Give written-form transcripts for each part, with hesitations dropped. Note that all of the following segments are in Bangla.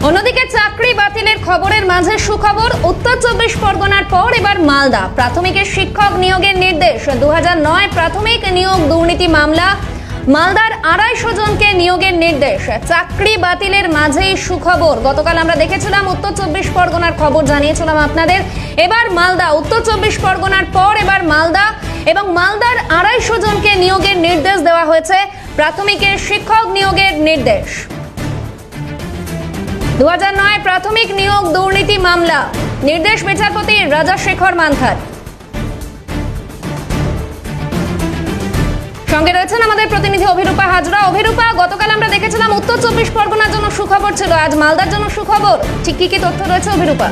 অন্যদিকে চাকরি বাতিলের খবরের মাঝে সুখবর, উত্তর 24 পরগনার পর এবার মালদা। প্রাথমিকের শিক্ষক নিয়োগের নির্দেশ। 2009 প্রাথমিক নিয়োগ দুর্নীতি মামলা, মালদার 250 জনকে নিয়োগের নির্দেশ। চাকরি বাতিলের মাঝেই সুখবর। গতকাল আমরা দেখেছিলাম উত্তর 24 পরগনার খবর, জানিয়েছিলাম আপনাদের। এবার মালদা, উত্তর 24 পরগনার পর এবার মালদা, এবং মালদার 250 জনকে নিয়োগের নির্দেশ দেওয়া হয়েছে। প্রাথমিকের শিক্ষক নিয়োগের নির্দেশ। 2009 প্রাথমিক নিয়োগ দুর্নীতি মামলা, নির্দেশ বিচারপতি রাজাশেখর মান্থার। সঙ্গে রয়েছেন আমাদের প্রতিনিধি অভিরূপা হাজরা। অভিরূপা, গতকাল আমরা দেখেছিলাম উত্তর 24 পরগনার জন্য সুখবর ছিল, আজ মালদার জন্য সুখবর। ঠিক কি কি তথ্য রয়েছে অভিরূপা?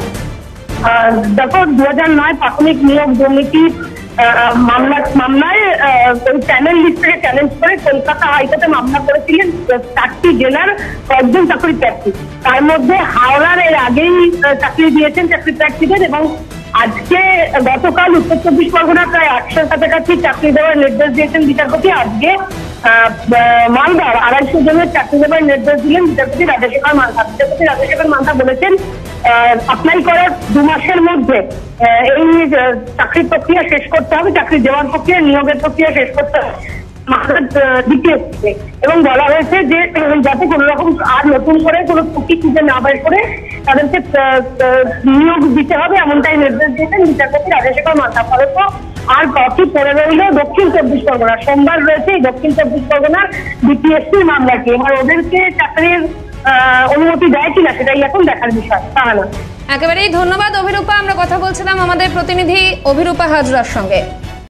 দেখো, 2009 প্রাথমিক নিয়োগ দুর্নীতি মামলায় প্যানেল লিস্টকে চ্যালেঞ্জ করে কলকাতা হাইকোর্টে মামলা করেছিলেন 4টি জেলার কয়েকজন চাকরি প্রার্থী। তার মধ্যে হাওড়ার এর আগেই চাকরি দিয়েছেন চাকরি প্রার্থীদের, এবং আজকে গতকাল উত্তর 24 পরগনা প্রায় 800 কাছাকাছি চাকরি দেওয়ার নির্দেশ দিয়েছেন বিচারপতি। আজকে মালদার 250 জনের চাকরি দেওয়ার নির্দেশ দিলেন বিচারপতি রাজাশেখর মান্থা। বিচারপতি রাজাশেখর মান্থা বলেছেন, অ্যাপ্লাই করার 2 মাসের মধ্যে এই চাকরির প্রক্রিয়া শেষ করতে হবে, চাকরি দেওয়ার প্রক্রিয়া, নিয়োগের প্রক্রিয়া শেষ করতে হবে এবং বলা হয়েছে যে যাতে কোন রকম আর নতুন করে কোনো ত্রুটি খুঁজে না বের করে তাদেরকে নিয়োগ দিতে হবে, এমনটাই নির্দেশ দিয়েছেন বিচারপতি রাজাশেখর মান্থা। ফলত আর বাকি পড়ে রইল দক্ষিণ 24 পরগনা। সোমবার রয়েছে দক্ষিণ 24 পরগনার বিপিএসসির মামলাটি। এবার ওদেরকে চাকরির অনুমতি দেয় কিনা সেটাই এখন দেখার বিষয়। তাহলে একেবারেই ধন্যবাদ অভিরূপা। আমরা কথা বলছিলাম আমাদের প্রতিনিধি অভিরূপা হাজরার সঙ্গে।